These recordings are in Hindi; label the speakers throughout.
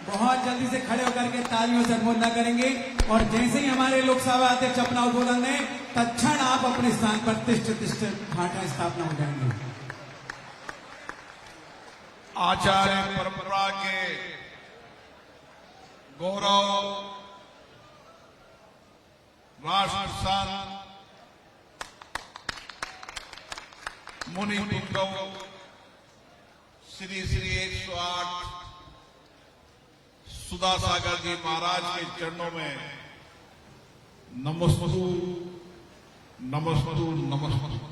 Speaker 1: बहुत जल्दी से खड़े होकर के तालियों से अनुमोदन करेंगे और जैसे ही हमारे लोकसभा अध्यक्ष अपना उद्बोधन दें तत्क्षण आप अपने स्थान पर तिष्ठ घाटा स्थापना हो जाएंगे।
Speaker 2: आचार्य परंपरा के गौरव राष्ट्र संत मुनि पुंगव श्री श्री 108 सुधा सागर जी महाराज के चरणों में नमस्तु नमस्तु नमस्तु।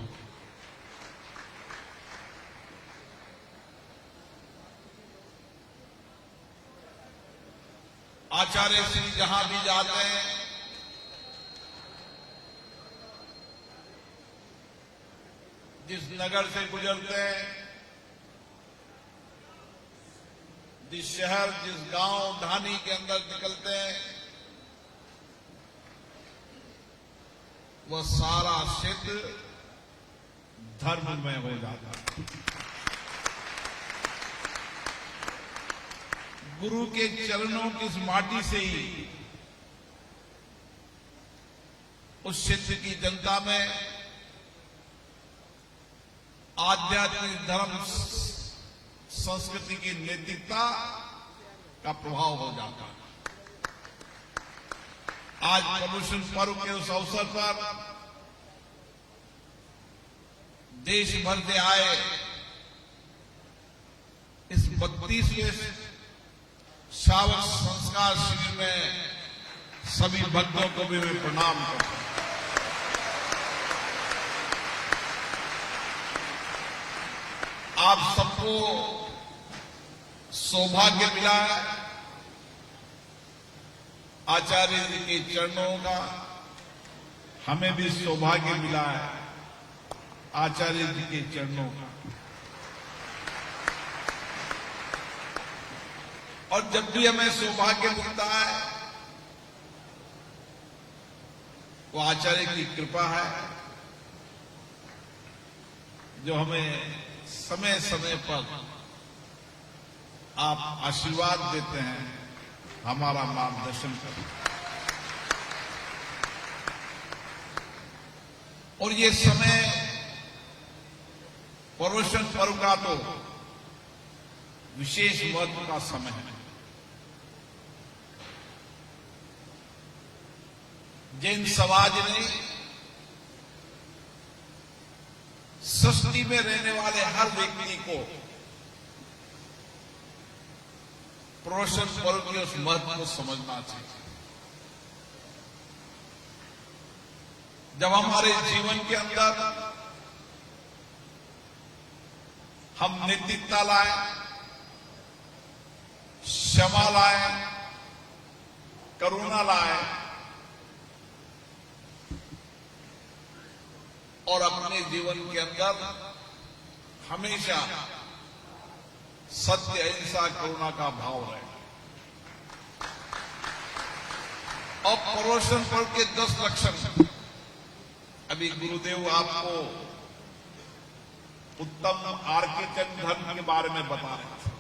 Speaker 2: आचार्य श्री जहां भी जाते हैं जिस नगर से गुजरते हैं, जिस शहर जिस गांव ढानी के अंदर निकलते हैं, वह सारा क्षेत्र धर्ममय हो जाता है। गुरु के चरणों की इस माटी से ही उस क्षेत्र की जनता में आध्यात्मिक धर्म संस्कृति की नैतिकता का प्रभाव हो जाता है। आज पर्युषण पर्व के उस अवसर पर देश भर से आए इस 32वें श्रावक संस्कार शिविर में सभी भक्तों को भी मैं प्रणाम करता हूं। आप सबको सौभाग्य मिला है आचार्य जी के चरणों का, हमें भी सौभाग्य मिला है आचार्य जी के चरणों का। और जब भी हमें सौभाग्य मिलता है वो आचार्य की कृपा है जो हमें समय समय पर आप आशीर्वाद देते हैं, हमारा मार्गदर्शन करते हैं। और ये समय पर्युषण पर्व का तो विशेष महत्व का समय है। जैन समाज ने सृष्टि में रहने वाले हर व्यक्ति को पर्युषण पर्व के उस महत्व को समझना चाहिए। जब हमारे जीवन के अंदर हम नैतिकता लाए, क्षमा लाए, करुणा लाए और अपने जीवन के अंदर हमेशा सत्य अहिंसा करुणा का भाव रहे। और पर्युषण पर्व के 10 लक्षण अभी गुरुदेव आपको उत्तम आर्किटेक्ट धर्म के बारे में बता रहे थे।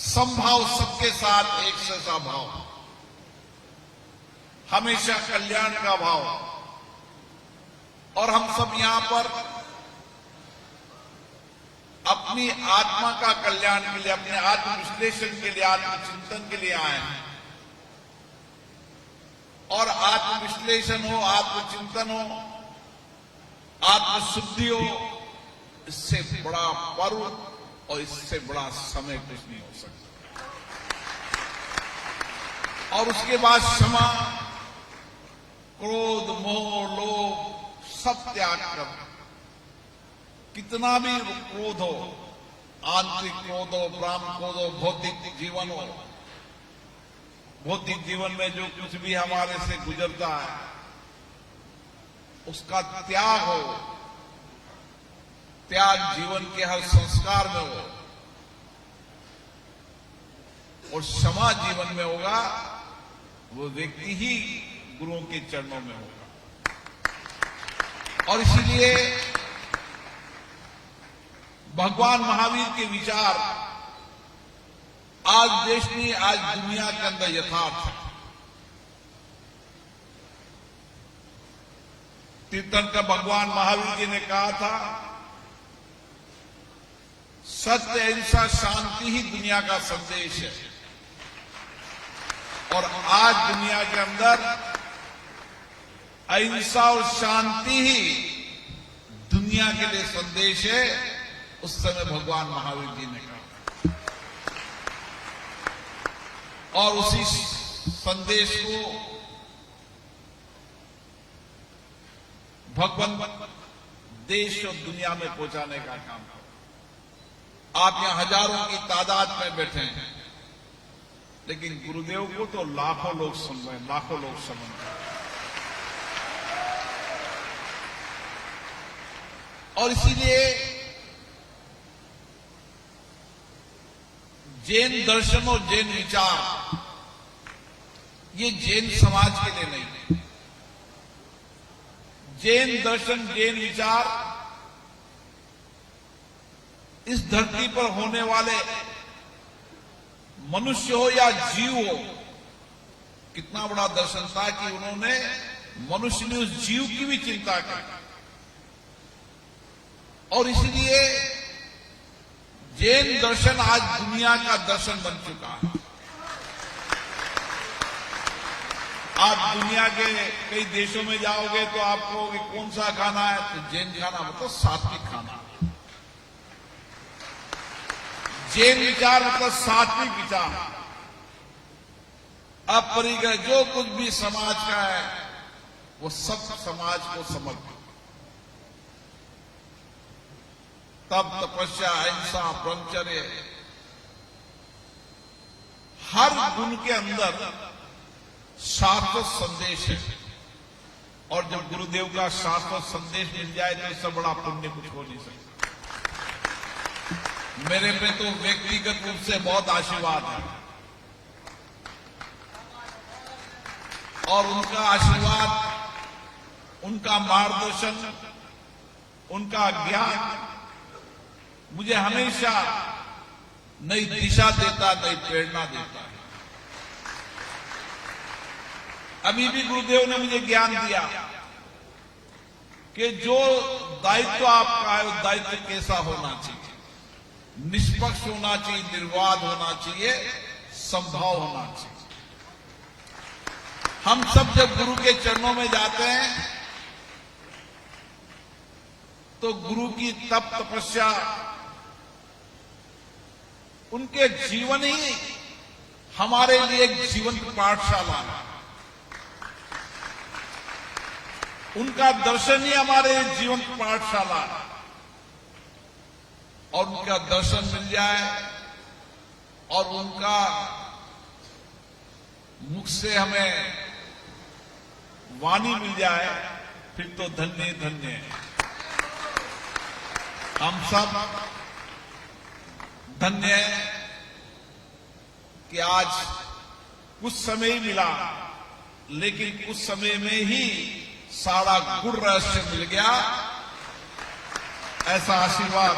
Speaker 2: समभाव, सबके साथ एक जैसा भाव, हमेशा कल्याण का भाव। और हम सब यहां पर अपनी आत्मा का कल्याण के लिए, अपने आत्म विश्लेषण के लिए, आत्मचिंतन के लिए आए हैं। और आत्म विश्लेषण हो, आत्मचिंतन हो, आत्मशुद्धि हो, इससे बड़ा पर्व और इससे बड़ा समय कुछ नहीं हो सकता। और उसके बाद क्षमा, क्रोध, मोह, लोभ सब त्याग कर, कितना भी क्रोध हो, आंतरिक क्रोध हो, ब्राह्म क्रोध हो, भौतिक जीवन हो, भौतिक जीवन में जो कुछ भी हमारे से गुजरता है उसका त्याग हो। त्याग जीवन के हर संस्कार में हो और क्षमा जीवन में होगा, वो व्यक्ति ही गुरुओं के चरणों में होगा। और इसलिए भगवान महावीर के विचार आज देश नहीं, आज दुनिया के अंदर यथार्थ है। तीर्थंकर भगवान महावीर जी ने कहा था, सत्य, अहिंसा, शांति ही दुनिया का संदेश है। और आज दुनिया के अंदर अहिंसा और शांति ही दुनिया के लिए संदेश है। उस समय भगवान महावीर जी ने कहा, और उसी संदेश को भगवान देश और दुनिया में पहुंचाने का काम कर। आप यहां हजारों की तादाद में बैठे हैं, लेकिन गुरुदेव को तो लाखों लोग सुन रहे हैं, लाखों लोग समझ रहे हैं। और इसीलिए जैन दर्शन और जैन विचार ये जैन समाज के लिए नहीं। जैन दर्शन, जैन विचार इस धरती पर होने वाले मनुष्य हो या जीव हो, कितना बड़ा दर्शन था कि उन्होंने, मनुष्य ने उस जीव की भी चिंता की। और इसलिए जैन दर्शन आज दुनिया का दर्शन बन चुका है। आप दुनिया के कई देशों में जाओगे तो आपको कौन सा खाना है, तो जैन खाना, मतलब सात्विक खाना। जैन विचार मतलब सात्विक विचार। अपरिग्रह जो कुछ भी समाज का है वो सब समाज को समर्पित। तप, तपस्या, अहिंसा, ब्रह्मचर्य, हर गुण के अंदर शाश्वत संदेश है। और जब गुरुदेव का शाश्वत संदेश मिल जाए तो इससे बड़ा पुण्य कुछ हो नहीं सकता। मेरे पे तो व्यक्तिगत रूप से बहुत आशीर्वाद है, और उनका आशीर्वाद, उनका मार्गदर्शन, उनका ज्ञान मुझे हमेशा नई दिशा देता, नई प्रेरणा देता है। अभी भी गुरुदेव ने मुझे ज्ञान दिया कि जो दायित्व आपका है, वो दायित्व कैसा होना चाहिए, निष्पक्ष होना चाहिए, निर्वाध होना चाहिए, संभाव होना चाहिए। हम सब जब गुरु के चरणों में जाते हैं तो गुरु की तप, तपस्या, उनके जीवन ही हमारे लिए एक जीवंत पाठशाला है। उनका दर्शन ही हमारे जीवंत पाठशाला है। और उनका दर्शन मिल जाए और उनका मुख से हमें वाणी मिल जाए, फिर तो धन्य धन्य है। हम सब धन्य है कि आज कुछ समय ही मिला, लेकिन कुछ समय में ही सारा गुण रहस्य मिल गया। ऐसा आशीर्वाद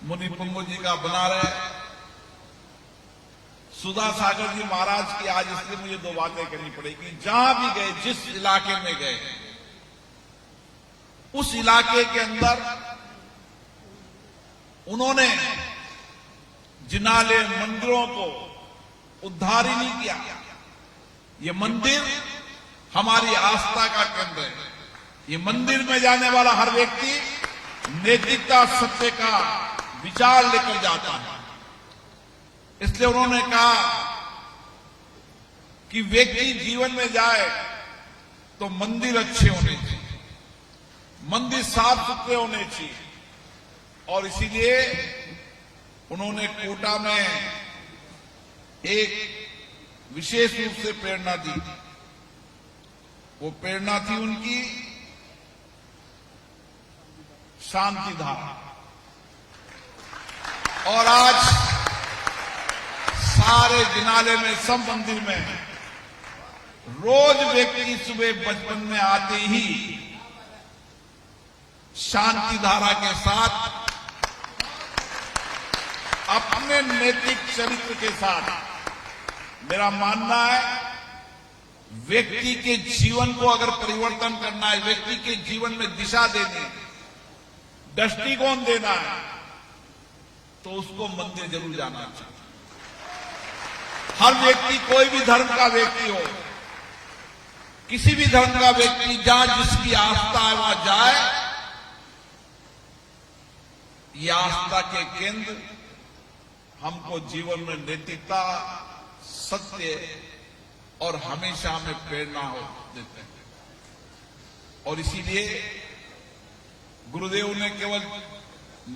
Speaker 2: मुनि पुंगो जी का बना रहे। सुधा सागर जी महाराज की आज इसलिए मुझे दो बातें करनी पड़ेगी। जहां भी गए, जिस इलाके में गए, उस इलाके के अंदर उन्होंने जिनाले मंदिरों को उद्धार ही नहीं किया। ये मंदिर हमारी आस्था का केंद्र है। ये मंदिर में जाने वाला हर व्यक्ति नैतिकता, सत्य का विचार लेकर जाता है। इसलिए उन्होंने कहा कि व्यक्ति जीवन में जाए तो मंदिर अच्छे होने चाहिए, मंदिर साफ सुथरे होने चाहिए। और इसीलिए उन्होंने कोटा में एक विशेष रूप से प्रेरणा दी। वो प्रेरणा थी उनकी शांति धारा। और आज सारे जिनाले में, सब मंदिर में रोज व्यक्ति सुबह बचपन में आते ही शांति धारा के साथ अपने नैतिक चरित्र के साथ, मेरा मानना है व्यक्ति के जीवन को अगर परिवर्तन करना है, व्यक्ति के जीवन में दिशा देनी, दृष्टिकोण देना है, तो उसको मंदिर जरूर जाना चाहिए। हर व्यक्ति, कोई भी धर्म का व्यक्ति हो, किसी भी धर्म का व्यक्ति जहां जिसकी आस्था है वहां जाए। ये आस्था के केंद्र हमको जीवन में नैतिकता, सत्य और हमेशा हमें प्रेरणा हो देते हैं। और इसीलिए गुरुदेव ने केवल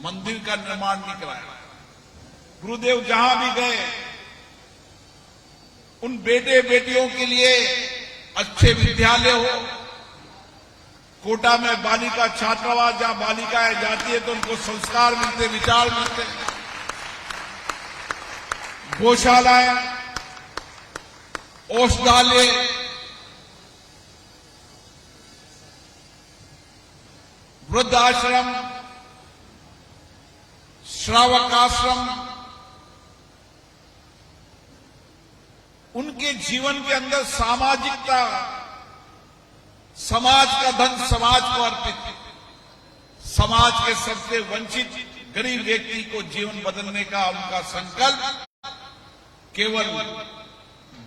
Speaker 2: मंदिर का निर्माण नहीं कराया। गुरुदेव जहां भी गए उन बेटे बेटियों के लिए अच्छे विद्यालय हो, कोटा में बालिका छात्रावास, जहां बालिकाएं जाती है तो उनको संस्कार मिलते, विचार मिलते, गौशालाएं, औषधालय, वृद्धाश्रम, श्रावकाश्रम, उनके जीवन के अंदर सामाजिकता, समाज का धन समाज को अर्पित, समाज के सबसे वंचित गरीब व्यक्ति को जीवन बदलने का उनका संकल्प केवल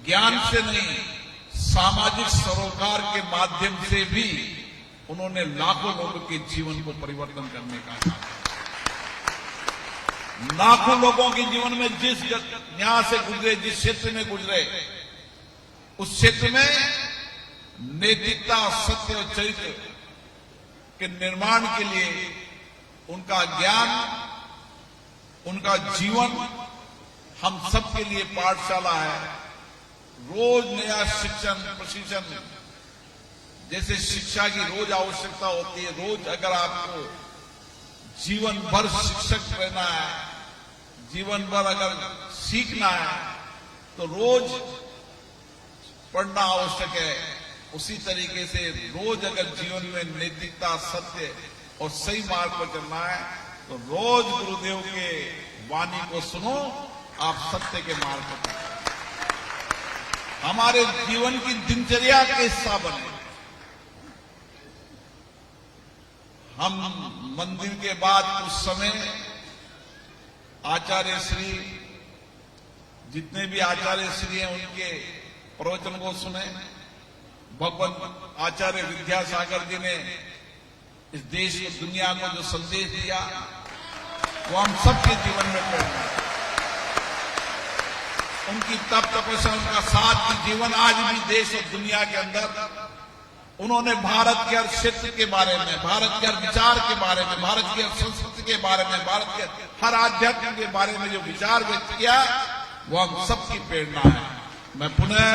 Speaker 2: ज्ञान से नहीं, सामाजिक सरोकार के माध्यम से भी उन्होंने लाखों लोगों के जीवन को परिवर्तन करने का काम। लाखों लोगों के जीवन में जिस यहां से गुजरे, जिस क्षेत्र में गुजरे, उस क्षेत्र में नैतिकता, सत्य और चरित्र के निर्माण के लिए उनका ज्ञान, उनका जीवन हम सबके लिए पाठशाला है। रोज नया शिक्षण, प्रशिक्षण, जैसे शिक्षा की रोज आवश्यकता होती है, रोज अगर आपको जीवन भर शिक्षक रहना है, जीवन भर अगर सीखना है, तो रोज पढ़ना आवश्यक है। उसी तरीके से रोज अगर जीवन में नैतिकता, सत्य और सही मार्ग पर चलना है, तो रोज गुरुदेव के वाणी को सुनो, आप सत्य के मार्ग पर हमारे जीवन की दिनचर्या का हिस्सा बने। हम मंदिर के बाद कुछ समय आचार्य श्री, जितने भी आचार्य श्री हैं उनके प्रवचन को सुने। भगवान आचार्य विद्यासागर जी ने इस देश और दुनिया को जो संदेश दिया वो हम सबके जीवन में प्रेरणा है। उनकी तप तपस्या, उनका साथ जीवन आज भी देश और दुनिया के अंदर उन्होंने भारत के हर क्षेत्र के बारे में, भारत के हर विचार के बारे में, भारत की हर संस्कृति के बारे में, भारत के हर आध्यात्म के बारे में जो विचार व्यक्त किया वो हम सबकी प्रेरणा है। मैं पुनः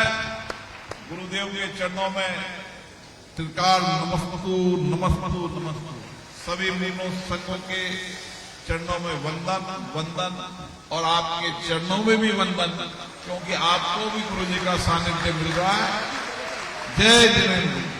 Speaker 2: गुरुदेव के चरणों में त्रिकाल नमस्तु नमस्तु नमस्तु, सभी मुनों संघों के चरणों में वंदन वंदन, और आपके चरणों में भी वंदन, क्योंकि आपको भी गुरु जी का सानिध्य मिल रहा है। जय जिनेन्द्र।